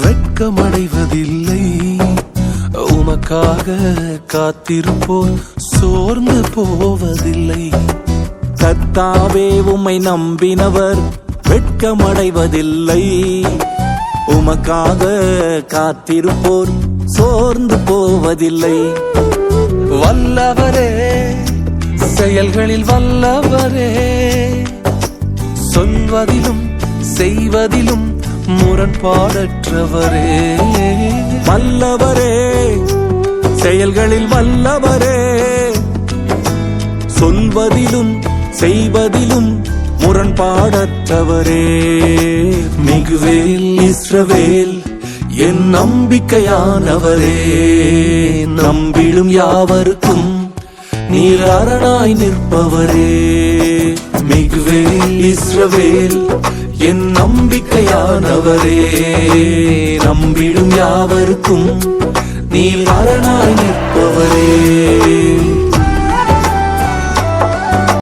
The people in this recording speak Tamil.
வெட்கமடைவதில்லை, உமக்காக காத்திருப்போர் சோர்ந்து போவதில்லை. கர்த்தாவே உம்மை நம்பினவர் வெட்கமடைவதில்லை, உமக்காக காத்திருப்போர் சோர்ந்து போவதில்லை. வல்லவரே, செயல்களில் வல்லவரே, சொல்வதிலும் செய்வதிலும் முரண்பாடற்றவரே. வல்லவரே, செயல்களில் வல்லவரே, சொல்வதிலும் செய்வதிலும் முரண்பாடற்றவரே. மிகுவேல் இஸ்ரவேல் என் நம்பிக்கையானவரே, நம்பிடும் யாவருக்கும் நீர் அரணாய் நிற்பவரே. மிகுவேல் இஸ்ரவேல் என் நம்பிக்கையானவரே, நம்பிடும் யாவருக்கும் நீர் அரணாய் நிற்பவரே.